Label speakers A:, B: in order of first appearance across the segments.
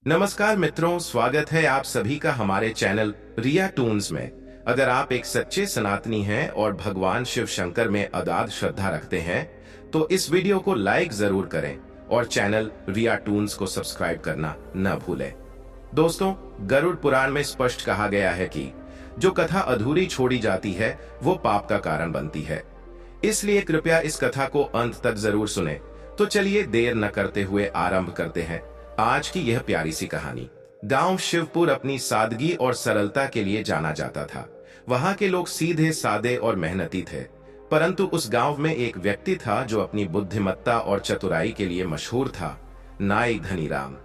A: नमस्कार मित्रों, स्वागत है आप सभी का हमारे चैनल रिया टून्स में। अगर आप एक सच्चे सनातनी हैं और भगवान शिव शंकर में अगाध श्रद्धा रखते हैं तो इस वीडियो को लाइक जरूर करें और चैनल रिया टून्स को सब्सक्राइब करना न भूलें। दोस्तों, गरुड़ पुराण में स्पष्ट कहा गया है कि जो कथा अधूरी छोड़ी जाती है वो पाप का कारण बनती है। इसलिए कृपया इस कथा को अंत तक जरूर सुने। तो चलिए देर न करते हुए आरंभ करते हैं आज की यह प्यारी सी कहानी। गांव शिवपुर अपनी सादगी और सरलता के लिए जाना जाता था। वहां के लोग सीधे सादे और मेहनती थे, परंतु उस गांव में एक व्यक्ति था जो अपनी बुद्धिमत्ता और चतुराई के लिए मशहूर था। नाई धनीराम।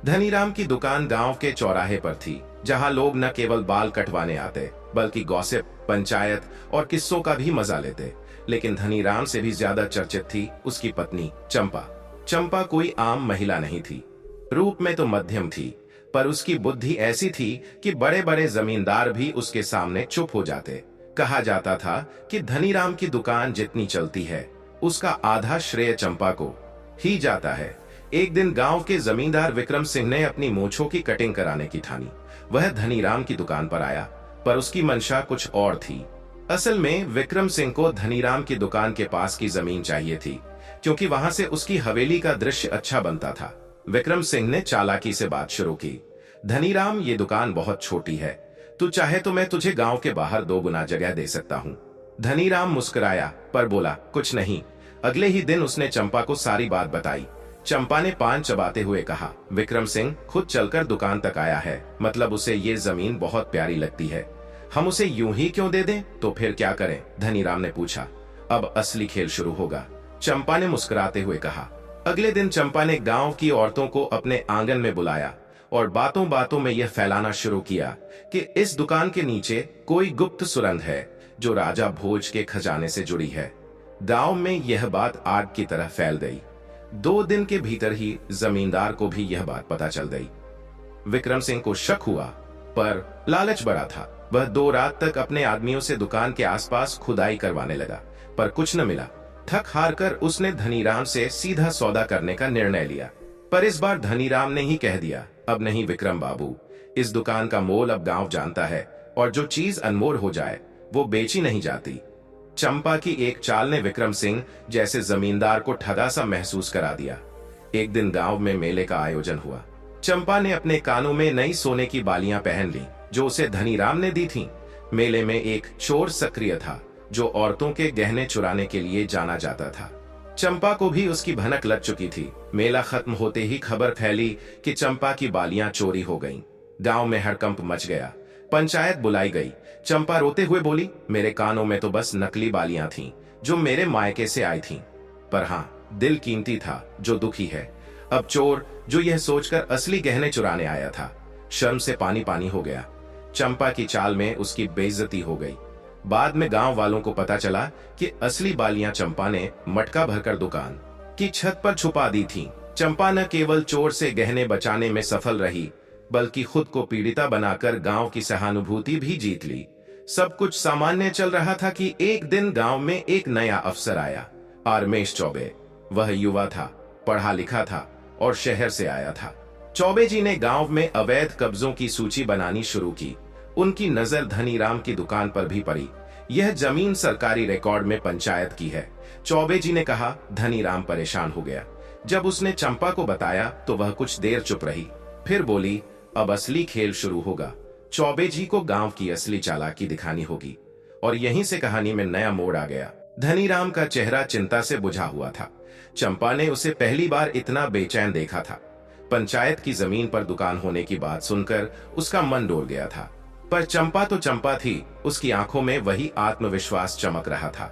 A: धनीराम की दुकान गांव के चौराहे पर थी, जहां लोग न केवल बाल कटवाने आते बल्कि गॉसिप, पंचायत और किस्सों का भी मजा लेते। लेकिन धनीराम से भी ज्यादा चर्चित थी उसकी पत्नी चंपा। चंपा कोई आम महिला नहीं थी। रूप में तो मध्यम थी, पर उसकी बुद्धि ऐसी थी कि बड़े बड़े जमींदार भी उसके सामने चुप हो जाते। कहा जाता था कि धनीराम की दुकान जितनी चलती है उसका आधा श्रेय चंपा को ही जाता है। एक दिन गांव के जमींदार विक्रम सिंह ने अपनी मूंछों की कटिंग कराने की ठानी। वह धनीराम की दुकान पर आया, पर उसकी मंशा कुछ और थी। असल में विक्रम सिंह को धनीराम की दुकान के पास की जमीन चाहिए थी, क्योंकि वहां से उसकी हवेली का दृश्य अच्छा बनता था। विक्रम सिंह ने चालाकी से बात शुरू की। धनीराम, ये दुकान बहुत छोटी है, तू चाहे तो मैं तुझे गांव के बाहर 2 गुना जगह दे सकता हूँ। धनीराम मुस्कुराया पर बोला, कुछ नहीं। अगले ही दिन उसने चंपा को सारी बात बताई। चंपा ने पान चबाते हुए कहा, विक्रम सिंह खुद चलकर दुकान तक आया है, मतलब उसे ये जमीन बहुत प्यारी लगती है। हम उसे यूं ही क्यों दे दें? तो फिर क्या करें? धनीराम ने पूछा। अब असली खेल शुरू होगा, चंपा ने मुस्कुराते हुए कहा। अगले दिन चंपा ने गांव की औरतों को अपने आंगन में बुलाया और बातों बातों में यह फैलाना शुरू किया कि इस दुकान के नीचे कोई गुप्त सुरंग है जो राजा भोज के खजाने से जुड़ी है। गांव में यह बात आग की तरह फैल गई। 2 दिन के भीतर ही जमींदार को भी यह बात पता चल गई। विक्रम सिंह को शक हुआ, पर लालच बड़ा था। वह 2 रात तक अपने आदमियों से दुकान के आसपास खुदाई करवाने लगा, पर कुछ न मिला। थक हार कर उसने धनीराम से सीधा सौदा करने का निर्णय लिया। पर इस बार धनीराम ने ही कह दिया, अब नहीं विक्रम बाबू, इस दुकान का मोल अब गांव जानता है और जो चीज अनमोल हो जाए वो बेची नहीं जाती। चंपा की एक चाल ने विक्रम सिंह जैसे जमींदार को ठगा सा महसूस करा दिया। एक दिन गांव में मेले का आयोजन हुआ। चंपा ने अपने कानों में नई सोने की बालियां पहन ली जो उसे धनीराम ने दी थीं। मेले में एक चोर सक्रिय था जो औरतों के गहने चुराने के लिए जाना जाता था। चंपा को भी उसकी भनक लग चुकी थी। मेला खत्म होते ही खबर फैली कि चंपा की बालियां चोरी हो गईं। गांव में हड़कंप मच गया। पंचायत बुलाई गई। चंपा रोते हुए बोली, मेरे कानों में तो बस नकली बालियां थीं जो मेरे मायके से आई थीं, पर हाँ, दिल कीमती था जो दुखी है। अब चोर जो यह सोचकर असली गहने चुराने आया था, शर्म से पानी पानी हो गया। चंपा की चाल में उसकी बेइज्जती हो गई। बाद में गांव वालों को पता चला कि असली बालियां चंपा ने मटका भरकर दुकान की छत पर छुपा दी थीं। चंपा न केवल चोर से गहने बचाने में सफल रही, बल्कि खुद को पीड़िता बनाकर गांव की सहानुभूति भी जीत ली। सब कुछ सामान्य चल रहा था कि एक दिन गांव में एक नया अफसर आया, आरमेश चौबे। वह युवा था, पढ़ा लिखा था और शहर से आया था। चौबे जी ने गांव में अवैध कब्जों की सूची बनानी शुरू की। उनकी नजर धनीराम की दुकान पर भी पड़ी। यह जमीन सरकारी रिकॉर्ड में पंचायत की है। चौबे जी ने कहा। धनीराम परेशान हो गया। जब उसने चंपा को बताया तो वह कुछ देर चुप रही, फिर बोली, अब असली खेल शुरू होगा। चौबे जी को गांव की असली चालाकी दिखानी होगी। और यहीं से कहानी में नया मोड़ आ गया। धनीराम का चेहरा चिंता से बुझा हुआ था। चंपा ने उसे पहली बार इतना बेचैन देखा था। पंचायत की जमीन पर दुकान होने की बात सुनकर उसका मन डोल गया था, पर चंपा तो चंपा थी, उसकी आंखों में वही आत्मविश्वास चमक रहा था।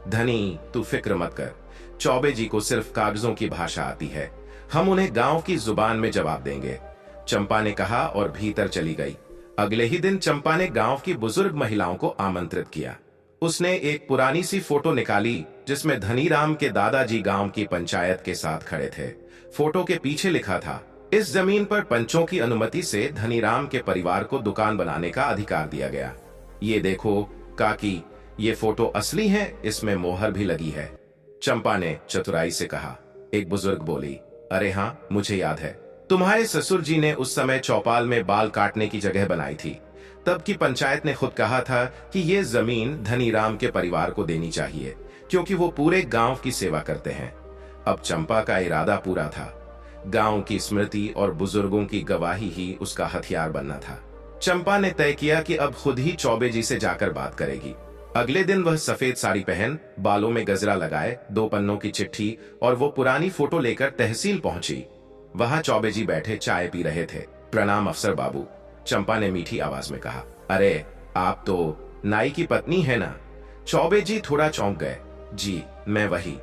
A: धनी, तू फिक्र मत कर, चौबे जी को सिर्फ कागजों की भाषा आती है, हम उन्हें गांव की जुबान में जवाब देंगे, चंपा ने कहा और भीतर चली गई। अगले ही दिन चंपा ने गांव की बुजुर्ग महिलाओं को आमंत्रित किया। उसने एक पुरानी सी फोटो निकाली जिसमें धनीराम के दादाजी गांव की पंचायत के साथ खड़े थे। फोटो के पीछे लिखा था, इस जमीन पर पंचों की अनुमति से धनीराम के परिवार को दुकान बनाने का अधिकार दिया गया। ये देखो काकी, ये फोटो असली है, इसमें मोहर भी लगी है। चंपा ने चतुराई से कहा। एक बुजुर्ग बोली, अरे हाँ, मुझे याद है, तुम्हारे ससुर जी ने उस समय चौपाल में बाल काटने की जगह बनाई थी। तब की पंचायत ने खुद कहा था कि ये जमीन धनीराम के परिवार को देनी चाहिए, क्योंकि वो पूरे गांव की सेवा करते हैं। अब चंपा का इरादा पूरा था। गांव की स्मृति और बुजुर्गों की गवाही ही उसका हथियार बनना था। चंपा ने तय किया कि अब खुद ही चौबे जी से जाकर बात करेगी। अगले दिन वह सफेद साड़ी पहन, बालों में गजरा लगाए, 2 पन्नों की चिट्ठी और वो पुरानी फोटो लेकर तहसील पहुंची। वहां चौबे जी बैठे चाय पी रहे थे। प्रणाम अफसर बाबू, चंपा ने मीठी आवाज में कहा। अरे, आप तो नाई की पत्नी है ना? चौबे जी थोड़ा चौंक गए। जी, मैं वही,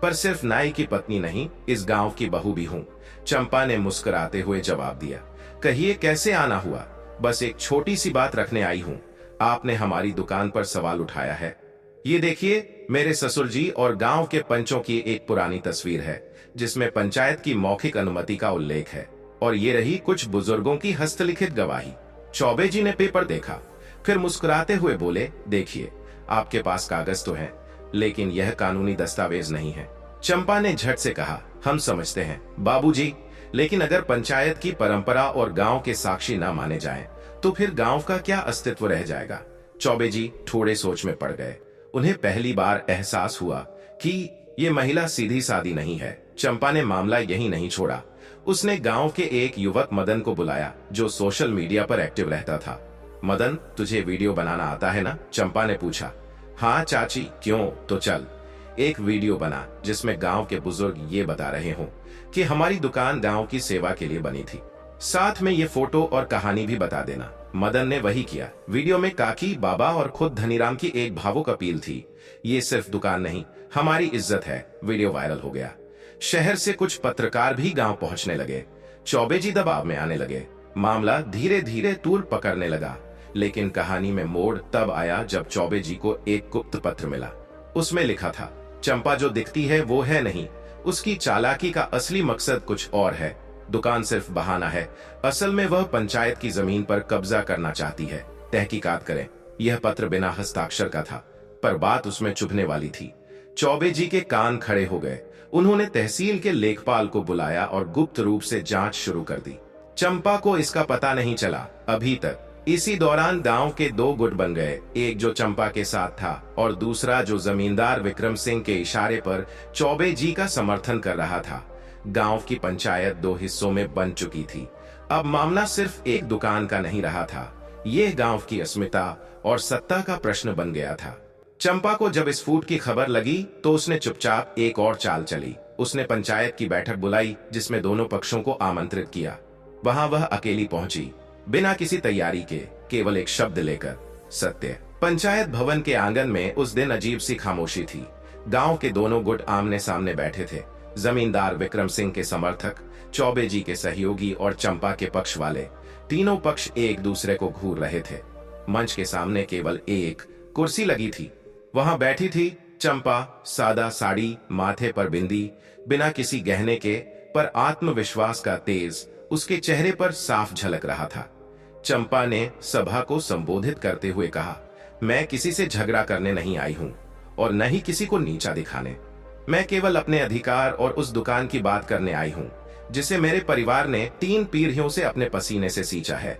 A: पर सिर्फ नाई की पत्नी नहीं, इस गांव की बहू भी हूं। चंपा ने मुस्कुराते हुए जवाब दिया। कहिए, कैसे आना हुआ? बस एक छोटी सी बात रखने आई हूं। आपने हमारी दुकान पर सवाल उठाया है। ये देखिए, मेरे ससुर जी और गांव के पंचों की एक पुरानी तस्वीर है, जिसमें पंचायत की मौखिक अनुमति का उल्लेख है। और ये रही कुछ बुजुर्गों की हस्तलिखित गवाही। चौबे जी ने पेपर देखा, फिर मुस्कुराते हुए बोले, देखिए, आपके पास कागज तो हैं, लेकिन यह कानूनी दस्तावेज नहीं है। चंपा ने झट से कहा, हम समझते हैं बाबूजी, लेकिन अगर पंचायत की परंपरा और गांव के साक्षी न माने जाएं, तो फिर गांव का क्या अस्तित्व रह जाएगा? चौबे जी थोड़े सोच में पड़ गए। उन्हें पहली बार एहसास हुआ कि ये महिला सीधी सादी नहीं है। चंपा ने मामला यही नहीं छोड़ा। उसने गांव के एक युवक मदन को बुलाया, जो सोशल मीडिया पर एक्टिव रहता था। मदन, तुझे वीडियो बनाना आता है ना? चंपा ने पूछा। हाँ चाची, क्यों? तो चल, एक वीडियो बना जिसमें गांव के बुजुर्ग ये बता रहे हों कि हमारी दुकान गांव की सेवा के लिए बनी थी। साथ में ये फोटो और कहानी भी बता देना। मदन ने वही किया। वीडियो में काकी, बाबा और खुद धनीराम की एक भावुक अपील थी, ये सिर्फ दुकान नहीं, हमारी इज्जत है। वीडियो वायरल हो गया। शहर से कुछ पत्रकार भी गांव पहुंचने लगे। चौबे जी दबाव में आने लगे। मामला धीरे धीरे तूल पकड़ने लगा। लेकिन कहानी में मोड़ तब आया जब चौबे जी को एक गुप्त पत्र मिला। उसमें लिखा था, चंपा जो दिखती है वो है नहीं, उसकी चालाकी का असली मकसद कुछ और है। दुकान सिर्फ बहाना है, असल में वह पंचायत की जमीन पर कब्जा करना चाहती है। तहकीकात करें। यह पत्र बिना हस्ताक्षर का था, पर बात उसमें चुभने वाली थी। चौबे जी के कान खड़े हो गए। उन्होंने तहसील के लेखपाल को बुलाया और गुप्त रूप से जांच शुरू कर दी। चंपा को इसका पता नहीं चला अभी तक। इसी दौरान गांव के 2 गुट बन गए, एक जो चंपा के साथ था और दूसरा जो जमींदार विक्रम सिंह के इशारे पर चौबे जी का समर्थन कर रहा था। गांव की पंचायत 2 हिस्सों में बन चुकी थी। अब मामला सिर्फ एक दुकान का नहीं रहा था, यह गांव की अस्मिता और सत्ता का प्रश्न बन गया था। चंपा को जब इस फूट की खबर लगी तो उसने चुपचाप एक और चाल चली। उसने पंचायत की बैठक बुलाई, जिसमें दोनों पक्षों को आमंत्रित किया। वहां वह अकेली पहुंची, बिना किसी तैयारी के, केवल एक शब्द लेकर, सत्य। पंचायत भवन के आंगन में उस दिन अजीब सी खामोशी थी। गांव के दोनों गुट आमने सामने बैठे थे। जमींदार विक्रम सिंह के समर्थक, चौबे जी के सहयोगी और चंपा के पक्ष वाले। तीनों पक्ष एक दूसरे को घूर रहे थे। मंच के सामने केवल एक कुर्सी लगी थी। वहां बैठी थी चंपा, सादा साड़ी, माथे पर बिंदी, बिना किसी गहने के, पर आत्मविश्वास का तेज उसके चेहरे पर साफ झलक रहा था। चंपा ने सभा को संबोधित करते हुए कहा, मैं किसी से झगड़ा करने नहीं आई हूं और न ही किसी को नीचा दिखाने। मैं केवल अपने अधिकार और उस दुकान की बात करने आई हूं, जिसे मेरे परिवार ने 3 पीढ़ियों से अपने पसीने से सींचा है।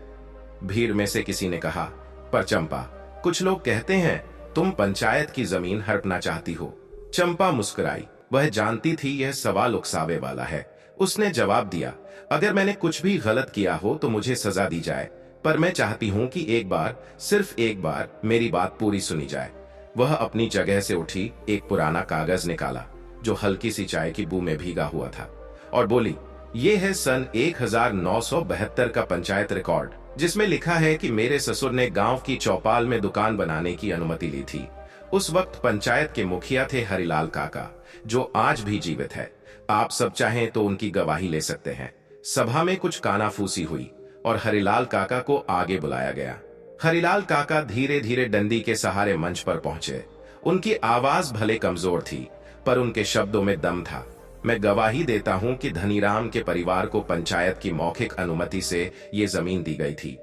A: भीड़ में से किसी ने कहा, पर चंपा, कुछ लोग कहते हैं तुम पंचायत की जमीन हड़पना चाहती हो। चंपा मुस्कुराई। वह जानती थी यह सवाल उकसावे वाला है। उसने जवाब दिया, अगर मैंने कुछ भी गलत किया हो तो मुझे सजा दी जाए, पर मैं चाहती हूं कि एक बार, सिर्फ एक बार, मेरी बात पूरी सुनी जाए। वह अपनी जगह से उठी, एक पुराना कागज निकाला जो हल्की सी चाय की बू में भीगा हुआ था, और बोली, यह है सन 1972 का पंचायत रिकॉर्ड, जिसमें लिखा है कि मेरे ससुर ने गांव की चौपाल में दुकान बनाने की अनुमति ली थी। उस वक्त पंचायत के मुखिया थे हरिलाल काका, जो आज भी जीवित है। आप सब चाहें तो उनकी गवाही ले सकते हैं। सभा में कुछ कानाफूसी हुई और हरिलाल काका को आगे बुलाया गया। हरिलाल काका धीरे धीरे डंडी के सहारे मंच पर पहुंचे। उनकी आवाज भले कमजोर थी, पर उनके शब्दों में दम था। मैं गवाही देता हूं कि धनीराम के परिवार को पंचायत की मौखिक अनुमति से ये जमीन दी गई थी।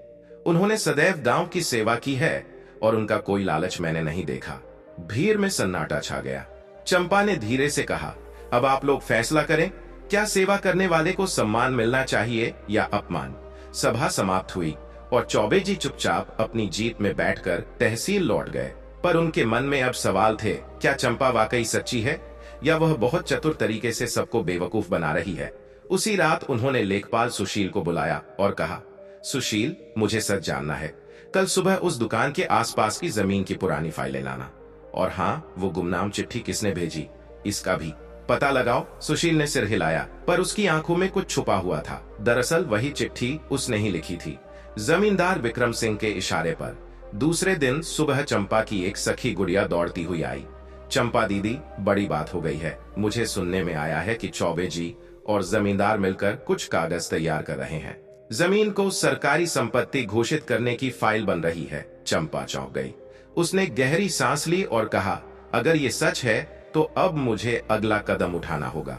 A: उन्होंने सदैव गांव की सेवा की है और उनका कोई लालच मैंने नहीं देखा। भीड़ में सन्नाटा छा गया। चंपा ने धीरे से कहा, अब आप लोग फैसला करें। क्या सेवा करने वाले को सम्मान मिलना चाहिए या अपमान? सभा समाप्त हुई और चौबे जी चुपचाप अपनी जीप में बैठकर तहसील लौट गए। पर उनके मन में अब सवाल थे, क्या चंपा वाकई सच्ची है या वह बहुत चतुर तरीके से सबको बेवकूफ बना रही है? उसी रात उन्होंने लेखपाल सुशील को बुलाया और कहा, सुशील, मुझे सच जानना है। कल सुबह उस दुकान के आसपास की जमीन की पुरानी फाइलें लाना। और हाँ, वो गुमनाम चिट्ठी किसने भेजी, इसका भी पता लगाओ। सुशील ने सिर हिलाया, पर उसकी आंखों में कुछ छुपा हुआ था। दरअसल वही चिट्ठी उसने ही लिखी थी, जमींदार विक्रम सिंह के इशारे पर। दूसरे दिन सुबह चंपा की एक सखी गुड़िया दौड़ती हुई आई। चंपा दीदी, बड़ी बात हो गई है। मुझे सुनने में आया है कि चौबे जी और जमींदार मिलकर कुछ कागज तैयार कर रहे हैं। जमीन को सरकारी संपत्ति घोषित करने की फाइल बन रही है। चंपा चौंक गई। उसने गहरी सांस ली और कहा, अगर ये सच है तो अब मुझे अगला कदम उठाना होगा,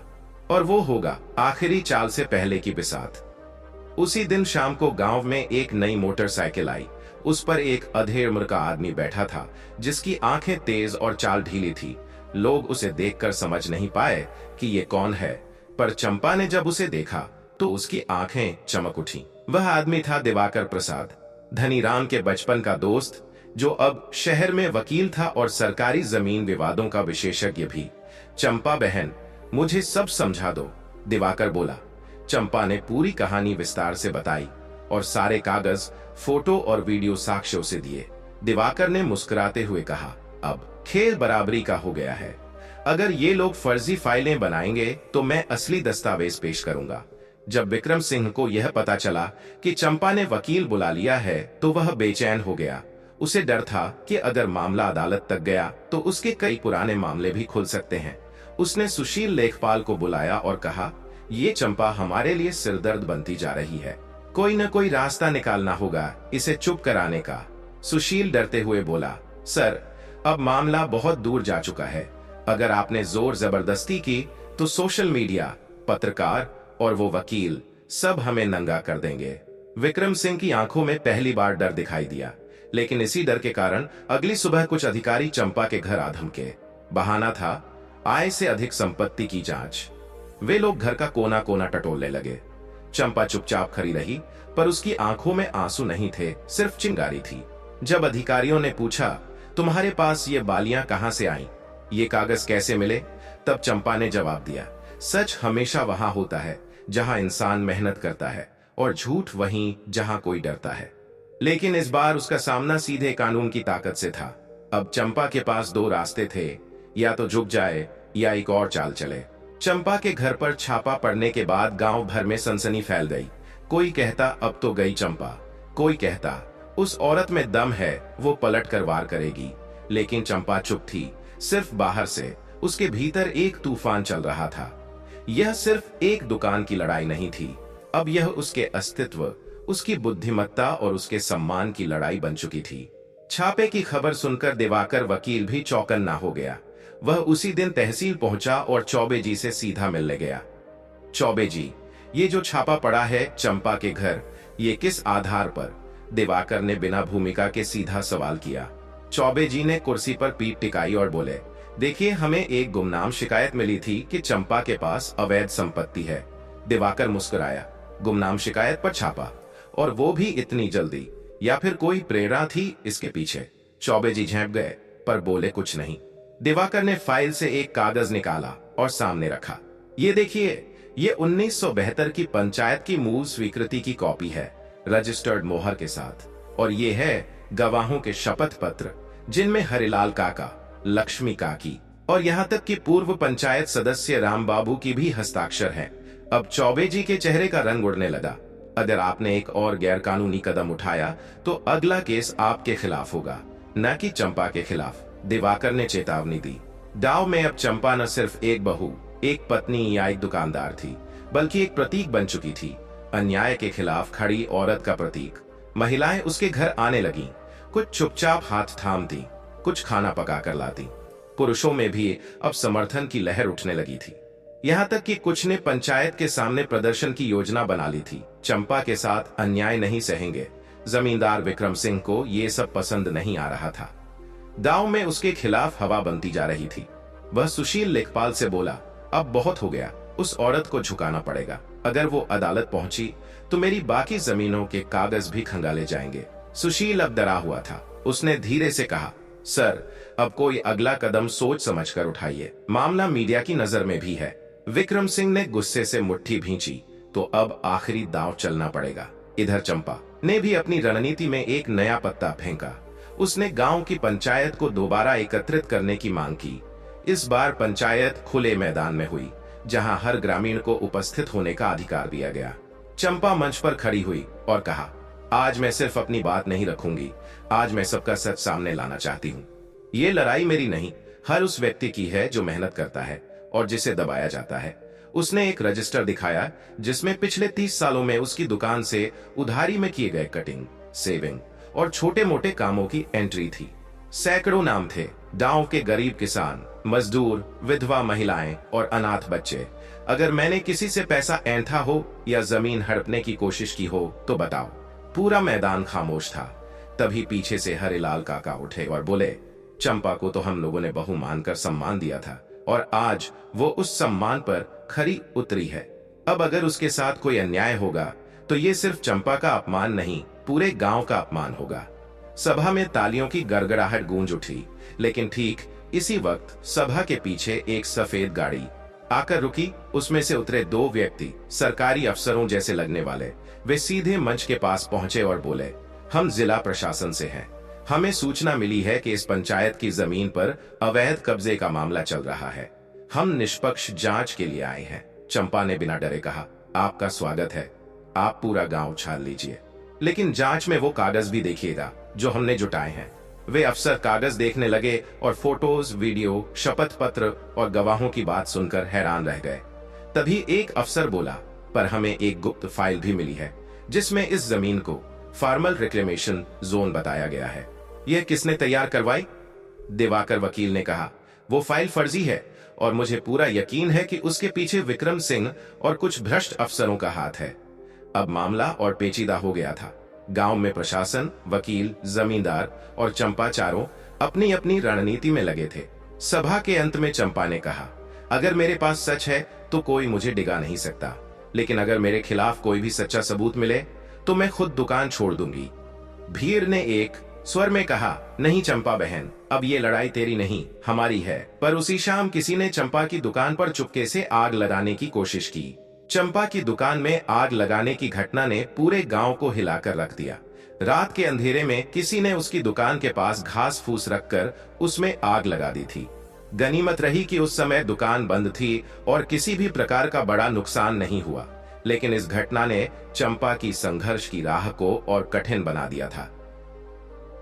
A: और वो होगा आखिरी चाल से पहले की बिसात। उसी दिन शाम को गांव में एक नई मोटरसाइकिल आई। उस पर एक अधेड़ उम्र का आदमी बैठा था, जिसकी आंखें तेज और चाल ढीली थी। लोग उसे देखकर समझ नहीं पाए कि ये कौन है, पर चंपा ने जब उसे देखा तो उसकी आंखें चमक उठी। वह आदमी था दिवाकर प्रसाद, धनीराम के बचपन का दोस्त, जो अब शहर में वकील था और सरकारी जमीन विवादों का विशेषज्ञ भी। चंपा बहन, मुझे सब समझा दो, दिवाकर बोला। चंपा ने पूरी कहानी विस्तार से बताई और सारे कागज, फोटो और वीडियो साक्ष्यों से दिए। दिवाकर ने मुस्कुराते हुए कहा, अब खेल बराबरी का हो गया है। अगर ये लोग फर्जी फाइलें बनाएंगे तो मैं असली दस्तावेज पेश करूंगा। जब विक्रम सिंह को यह पता चला कि चंपा ने वकील बुला लिया है तो वह बेचैन हो गया। उसे डर था कि अगर मामला अदालत तक गया तो उसके कई पुराने मामले भी खुल सकते हैं। उसने सुशील लेखपाल को बुलाया और कहा, ये चंपा हमारे लिए सिरदर्द बनती जा रही है, कोई न कोई रास्ता निकालना होगा इसे चुप कराने का। सुशील डरते हुए बोला, सर, अब मामला बहुत दूर जा चुका है। अगर आपने जोर जबरदस्ती की तो सोशल मीडिया, पत्रकार और वो वकील सब हमें नंगा कर देंगे। विक्रम सिंह की आंखों में पहली बार डर दिखाई दिया, लेकिन इसी डर के कारण अगली सुबह कुछ अधिकारी चंपा के घर आ धमके। बहाना था आय से अधिक संपत्ति की जांच। वे लोग घर का कोना कोना टटोलने लगे। चंपा चुपचाप खड़ी रही, पर उसकी आंखों में आंसू नहीं थे, सिर्फ चिंगारी थी। जब अधिकारियों ने पूछा, तुम्हारे पास ये बालियां कहां से आईं? ये कागज कैसे मिले? तब चंपा ने जवाब दिया, सच हमेशा वहां होता है जहां इंसान मेहनत करता है, और झूठ वहीं जहां कोई डरता है। लेकिन इस बार उसका सामना सीधे कानून की ताकत से था। अब चंपा के पास दो रास्ते थे, या तो झुक जाए या एक और चाल चले। चंपा के घर पर छापा पड़ने के बाद गांव भर में सनसनी फैल गई। कोई कहता अब तो गई चंपा, कोई कहता उस औरत में दम है, वो पलट कर वार करेगी। लेकिन चंपा चुप थी। सिर्फ बाहर से, उसके भीतर एक तूफान चल रहा था। यह सिर्फ एक दुकान की लड़ाई नहीं थी, अब यह उसके अस्तित्व, उसकी बुद्धिमत्ता और उसके सम्मान की लड़ाई बन चुकी थी। छापे की खबर सुनकर दिवाकर वकील भी चौकन्ना हो गया। वह उसी दिन तहसील पहुंचा और चौबे जी से सीधा मिलने गया। चौबे जी, ये जो छापा पड़ा है चंपा के घर, ये किस आधार पर? दिवाकर ने बिना भूमिका के सीधा सवाल किया। चौबे जी ने कुर्सी पर पीठ टिकाई और बोले, देखिए, हमें एक गुमनाम शिकायत मिली थी कि चंपा के पास अवैध संपत्ति है। दिवाकर मुस्कुराया। गुमनाम शिकायत पर छापा, और वो भी इतनी जल्दी? या फिर कोई प्रेरणा थी इसके पीछे? चौबे जी झेंप गए, पर बोले कुछ नहीं। दिवाकर ने फाइल से एक कागज निकाला और सामने रखा। ये देखिए, ये 1972 की पंचायत की मूल स्वीकृति की कॉपी है, रजिस्टर्ड मोहर के साथ। और ये है गवाहों के शपथ पत्र, जिनमें हरिलाल काका, लक्ष्मी काकी और यहाँ तक कि पूर्व पंचायत सदस्य राम बाबू की भी हस्ताक्षर है। अब चौबे जी के चेहरे का रंग उड़ने लगा। अगर आपने एक और गैरकानूनी कदम उठाया तो अगला केस आपके खिलाफ होगा, न कि चंपा के खिलाफ। दिवाकर ने चेतावनी दी। दाव में अब चंपा न सिर्फ एक बहू, एक पत्नी या एक दुकानदार थी, बल्कि एक प्रतीक बन चुकी थी, अन्याय के खिलाफ खड़ी औरत का प्रतीक। महिलाएं उसके घर आने लगीं, कुछ चुपचाप हाथ थामती, कुछ खाना पका कर लाती। पुरुषों में भी अब समर्थन की लहर उठने लगी थी। यहाँ तक कि कुछ ने पंचायत के सामने प्रदर्शन की योजना बना ली थी। चंपा के साथ अन्याय नहीं सहेंगे। जमींदार विक्रम सिंह को ये सब पसंद नहीं आ रहा था। गांव में उसके खिलाफ हवा बनती जा रही थी। वह सुशील लेखपाल से बोला, अब बहुत हो गया, उस औरत को झुकाना पड़ेगा। अगर वो अदालत पहुंची तो मेरी बाकी जमीनों के कागज भी खंगाले जाएंगे। सुशील अब डरा हुआ था। उसने धीरे से कहा, सर, अब कोई अगला कदम सोच समझकर उठाइए। मामला मीडिया की नजर में भी है। विक्रम सिंह ने गुस्से से मुट्ठी भींची। तो अब आखिरी दांव चलना पड़ेगा। इधर चंपा ने भी अपनी रणनीति में एक नया पत्ता फेंका। उसने गांव की पंचायत को दोबारा एकत्रित करने की मांग की। इस बार पंचायत खुले मैदान में हुई, जहां हर ग्रामीण को उपस्थित होने का अधिकार दिया गया। चंपा मंच पर खड़ी हुई और कहा, आज मैं सिर्फ अपनी बात नहीं रखूंगी, आज मैं सबका सच सामने लाना चाहती हूँ। ये लड़ाई मेरी नहीं, हर उस व्यक्ति की है जो मेहनत करता है और जिसे दबाया जाता है। उसने एक रजिस्टर दिखाया जिसमें पिछले 30 सालों में उसकी दुकान से उधारी में किए गए कटिंग, सेविंग और छोटे मोटे कामों की एंट्री थी। सैकड़ों नाम थे, गांव के गरीब किसान, मजदूर, विधवा महिलाएं और अनाथ बच्चे। अगर मैंने किसी से पैसा ऐंठा हो या जमीन हड़पने की कोशिश की हो तो बताओ। पूरा मैदान खामोश था। तभी पीछे से हरिलाल काका उठे और बोले, चंपा को तो हम लोगों ने बहू मानकर सम्मान दिया था और आज वो उस सम्मान पर खरी उतरी है। अब अगर उसके साथ कोई अन्याय होगा तो ये सिर्फ चंपा का अपमान नहीं, पूरे गांव का अपमान होगा। सभा में तालियों की गड़गड़ाहट गूंज उठी, लेकिन ठीक इसी वक्त सभा के पीछे एक सफेद गाड़ी आकर रुकी। उसमें से उतरे 2 व्यक्ति, सरकारी अफसरों जैसे लगने वाले। वे सीधे मंच के पास पहुंचे और बोले, हम जिला प्रशासन से हैं। हमें सूचना मिली है कि इस पंचायत की जमीन पर अवैध कब्जे का मामला चल रहा है। हम निष्पक्ष जांच के लिए आए हैं। चंपा ने बिना डरे कहा, आपका स्वागत है, आप पूरा गांव छान लीजिए, लेकिन जांच में वो कागज भी देखिएगा जो हमने जुटाए हैं। वे अफसर कागज देखने लगे और फोटोज, वीडियो, शपथ पत्र और गवाहों की बात सुनकर हैरान रह गए। तभी एक अफसर बोला, पर हमें एक गुप्त फाइल भी मिली है जिसमें इस जमीन को फार्मल रिक्लेमेशन जोन बताया गया है। यह किसने तैयार करवाई? दिवाकर वकील ने कहा, वो फाइल फर्जी है और मुझे पूरा यकीन है कि उसके पीछे विक्रम सिंह और कुछ भ्रष्ट अफसरों का हाथ है। अब मामला और पेचीदा हो गया था। गांव में प्रशासन, वकील, जमींदार और चंपा चारों अपनी अपनी रणनीति में लगे थे। सभा के अंत में चंपा ने कहा, अगर मेरे पास सच है तो कोई मुझे डिगा नहीं सकता, लेकिन अगर मेरे खिलाफ कोई भी सच्चा सबूत मिले तो मैं खुद दुकान छोड़ दूंगी। भीड़ ने एक स्वर में कहा, नहीं चंपा बहन, अब ये लड़ाई तेरी नहीं, हमारी है। पर उसी शाम किसी ने चंपा की दुकान पर चुपके से आग लगाने की कोशिश की। चंपा की दुकान में आग लगाने की घटना ने पूरे गांव को हिलाकर रख दिया। रात के अंधेरे में किसी ने उसकी दुकान के पास घास फूस रखकर उसमें आग लगा दी थी। गनीमत रही कि उस समय दुकान बंद थी और किसी भी प्रकार का बड़ा नुकसान नहीं हुआ, लेकिन इस घटना ने चंपा की संघर्ष की राह को और कठिन बना दिया था।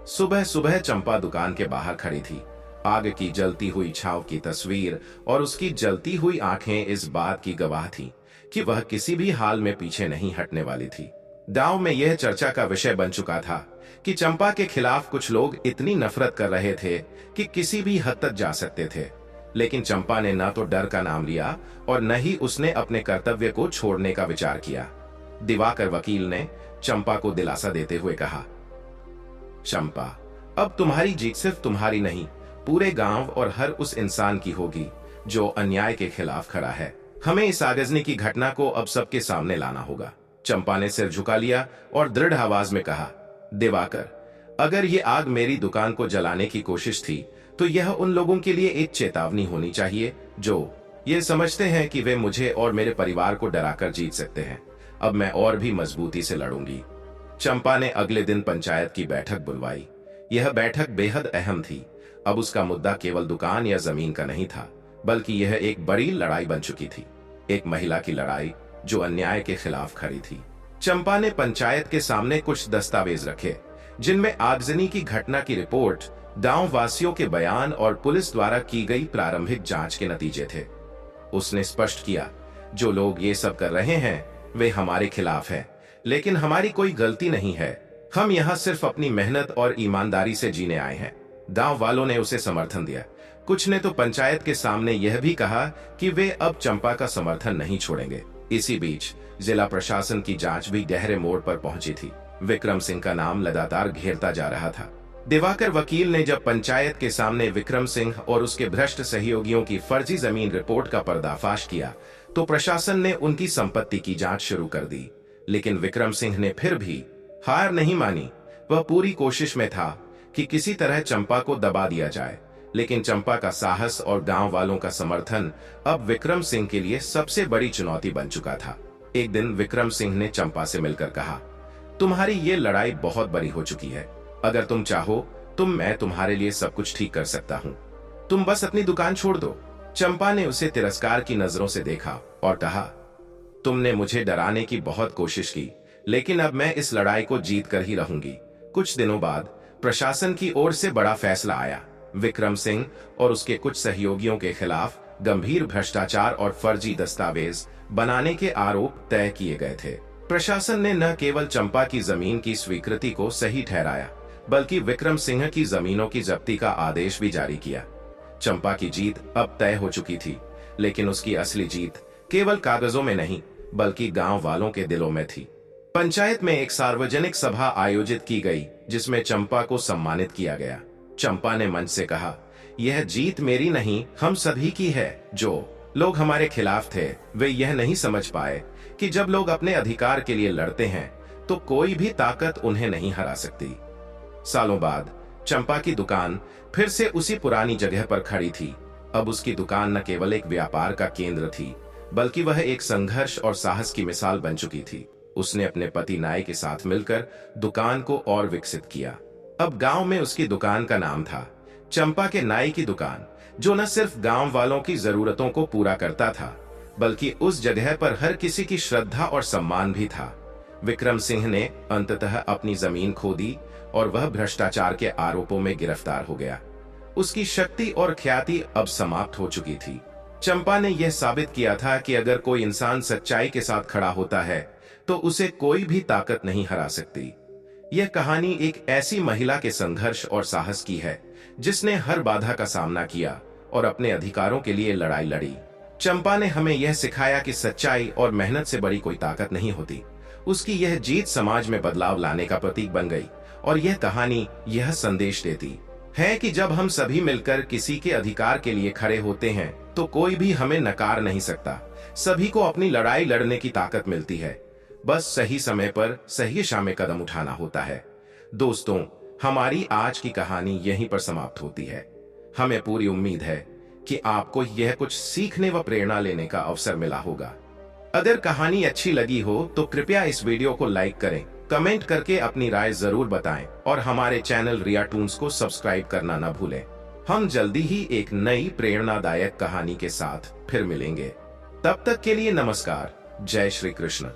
A: सुबह सुबह चंपा दुकान के बाहर खड़ी थी। आग की जलती हुई छाव की तस्वीर और उसकी जलती हुई आंखें इस बात की गवाह थी कि वह किसी भी हाल में पीछे नहीं हटने वाली थी। गांव में यह चर्चा का विषय बन चुका था कि चंपा के खिलाफ कुछ लोग इतनी नफरत कर रहे थे कि किसी भी हद तक जा सकते थे, लेकिन चंपा ने न तो डर का नाम लिया और न ही उसने अपने कर्तव्य को छोड़ने का विचार किया। दिवाकर वकील ने चंपा को दिलासा देते हुए कहा, चंपा, अब तुम्हारी जीत सिर्फ तुम्हारी नहीं, पूरे गांव और हर उस इंसान की होगी जो अन्याय के खिलाफ खड़ा है। हमें इस आगजनी की घटना को अब सबके सामने लाना होगा। चंपा ने सिर झुका लिया और दृढ़ आवाज में कहा, दिवाकर, अगर ये आग मेरी दुकान को जलाने की कोशिश थी तो यह उन लोगों के लिए एक चेतावनी होनी चाहिए जो ये समझते हैं कि वे मुझे और मेरे परिवार को डराकर जीत सकते हैं। अब मैं और भी मजबूती से लड़ूंगी। चंपा ने अगले दिन पंचायत की बैठक बुलवाई। यह बैठक बेहद अहम थी। अब उसका मुद्दा केवल दुकान या जमीन का नहीं था, बल्कि यह एक बड़ी लड़ाई बन चुकी थी, एक महिला की लड़ाई जो अन्याय के खिलाफ खड़ी थी। चंपा ने पंचायत के सामने कुछ दस्तावेज रखे जिनमें आगजनी की घटना की रिपोर्ट, गांव वासियों के बयान और पुलिस द्वारा की गई प्रारंभिक जांच के नतीजे थे। उसने स्पष्ट किया, जो लोग ये सब कर रहे हैं वे हमारे खिलाफ हैं, लेकिन हमारी कोई गलती नहीं है। हम यहाँ सिर्फ अपनी मेहनत और ईमानदारी से जीने आए हैं। गांव वालों ने उसे समर्थन दिया। कुछ ने तो पंचायत के सामने यह भी कहा कि वे अब चंपा का समर्थन नहीं छोड़ेंगे। इसी बीच जिला प्रशासन की जांच भी गहरे मोड़ पर पहुंची थी। विक्रम सिंह का नाम लगातार घेरता जा रहा था। दिवाकर वकील ने जब पंचायत के सामने विक्रम सिंह और उसके भ्रष्ट सहयोगियों की फर्जी जमीन रिपोर्ट का पर्दाफाश किया तो प्रशासन ने उनकी संपत्ति की जांच शुरू कर दी। लेकिन विक्रम सिंह ने फिर भी हार नहीं मानी। वह पूरी कोशिश में था कि किसी तरह चंपा को दबा दिया जाए। लेकिन चंपा का साहस और गांव वालों का समर्थन अब विक्रम सिंह के लिए सबसे बड़ी चुनौती बन चुका था। एक दिन विक्रम सिंह ने चंपा से मिलकर कहा, तुम्हारी ये लड़ाई बहुत बड़ी हो चुकी है। अगर तुम चाहो तो मैं तुम्हारे लिए सब कुछ ठीक कर सकता हूँ। तुम बस अपनी दुकान छोड़ दो। चंपा ने उसे तिरस्कार की नजरों से देखा और कहा, तुमने मुझे डराने की बहुत कोशिश की, लेकिन अब मैं इस लड़ाई को जीत कर ही रहूंगी। कुछ दिनों बाद प्रशासन की ओर से बड़ा फैसला आया। विक्रम सिंह और उसके कुछ सहयोगियों के खिलाफ गंभीर भ्रष्टाचार और फर्जी दस्तावेज बनाने के आरोप तय किए गए थे। प्रशासन ने न केवल चंपा की जमीन की स्वीकृति को सही ठहराया, बल्कि विक्रम सिंह की जमीनों की जब्ती का आदेश भी जारी किया। चंपा की जीत अब तय हो चुकी थी, लेकिन उसकी असली जीत केवल कागजों में नहीं, बल्कि गांव वालों के दिलों में थी। पंचायत में एक सार्वजनिक सभा आयोजित की गई, जिसमें चंपा को सम्मानित किया गया। चंपा ने मंच से कहा, यह जीत मेरी नहीं, हम सभी की है। जो लोग हमारे खिलाफ थे वे यह नहीं समझ पाए कि जब लोग अपने अधिकार के लिए लड़ते हैं तो कोई भी ताकत उन्हें नहीं हरा सकती। सालों बाद चंपा की दुकान फिर से उसी पुरानी जगह पर खड़ी थी। अब उसकी दुकान न केवल एक व्यापार का केंद्र थी, बल्कि वह एक संघर्ष और साहस की मिसाल बन चुकी थी। उसने अपने पति नाई के साथ मिलकर दुकान को और विकसित किया। अब गांव में उसकी दुकान का नाम था चंपा के नाई की दुकान, जो न सिर्फ गांव वालों की जरूरतों को पूरा करता था, बल्कि उस जगह पर हर किसी की श्रद्धा और सम्मान भी था। विक्रम सिंह ने अंततः अपनी जमीन खो दी और वह भ्रष्टाचार के आरोपों में गिरफ्तार हो गया। उसकी शक्ति और ख्याति अब समाप्त हो चुकी थी। चंपा ने यह साबित किया था कि अगर कोई इंसान सच्चाई के साथ खड़ा होता है तो उसे कोई भी ताकत नहीं हरा सकती। यह कहानी एक ऐसी महिला के संघर्ष और साहस की है, जिसने हर बाधा का सामना किया और अपने अधिकारों के लिए लड़ाई लड़ी। चंपा ने हमें यह सिखाया कि सच्चाई और मेहनत से बड़ी कोई ताकत नहीं होती। उसकी यह जीत समाज में बदलाव लाने का प्रतीक बन गई और यह कहानी यह संदेश देती है कि जब हम सभी मिलकर किसी के अधिकार के लिए खड़े होते हैं तो कोई भी हमें नकार नहीं सकता। सभी को अपनी लड़ाई लड़ने की ताकत मिलती है, बस सही समय पर सही दिशा में कदम उठाना होता है। दोस्तों, हमारी आज की कहानी यहीं पर समाप्त होती है। हमें पूरी उम्मीद है कि आपको यह कुछ सीखने व प्रेरणा लेने का अवसर मिला होगा। अगर कहानी अच्छी लगी हो तो कृपया इस वीडियो को लाइक करें, कमेंट करके अपनी राय जरूर बताएं और हमारे चैनल रिया टून्स को सब्सक्राइब करना न भूलें। हम जल्दी ही एक नई प्रेरणादायक कहानी के साथ फिर मिलेंगे। तब तक के लिए नमस्कार। जय श्री कृष्ण।